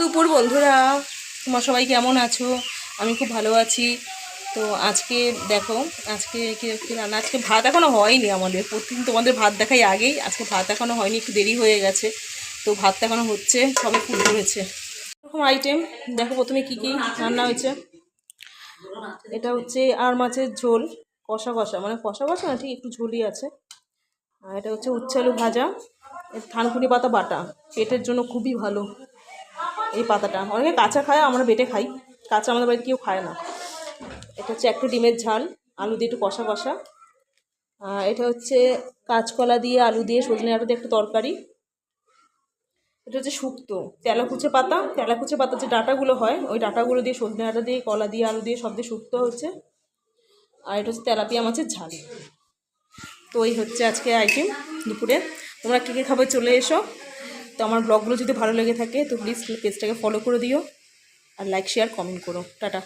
দুপুর বন্ধুরা, তোমার সবাই কেমন আছো? আমি খুব ভালো আছি। তো আজকে দেখো, আজকে কি রান্না, আজকে ভাত এখনও হয়নি আমাদের। প্রতিদিন তোমাদের ভাত দেখাই আগেই, আজকে ভাত এখনও হয়নি, একটু দেরি হয়ে গেছে। তো ভাতটা এখনও হচ্ছে, সবে ফুল ধরেছে। এরকম আইটেম দেখো, প্রথমে কি কি রান্না হয়েছে। এটা হচ্ছে আর মাছের ঝোল, কষা কষা, মানে কষা কষা না, ঠিক একটু ঝোলই আছে। আর এটা হচ্ছে উচ্ছে আলু ভাজা, থানকুনি পাতা বাটা, পেটের জন্য খুবই ভালো এই পাতাটা। অনেকে কাঁচা খায়, আমরা বেটে খাই, কাঁচা আমাদের বাড়িতে কেউ খায় না। এটা হচ্ছে একটা ডিমের ঝাল, আলু দিয়ে একটু কষা কষা। এটা হচ্ছে কাঁচকলা দিয়ে আলু দিয়ে সজনে ডাঁটা দিয়ে একটা তরকারি। এটা হচ্ছে শুক্তো, তেলাকুচে পাতা, তেলাকুচে পাতার যে ডাঁটাগুলো হয়, ওই ডাঁটাগুলো দিয়ে সজনে ডাঁটা দিয়ে কলা দিয়ে আলু দিয়ে সব দিয়ে শুক্তো হচ্ছে। আর এটা হচ্ছে তেলাপিয়া মাছের ঝাল। তো এই হচ্ছে আজকে আইটেম দুপুরে। তোমরা কী কী খাবে চলে এসো। তো আমার ব্লগগুলো যদি ভালো লেগে থাকে তো প্লিজ পেজটাকে ফলো করে দিও, আর লাইক শেয়ার কমেন্ট করো। টাটা।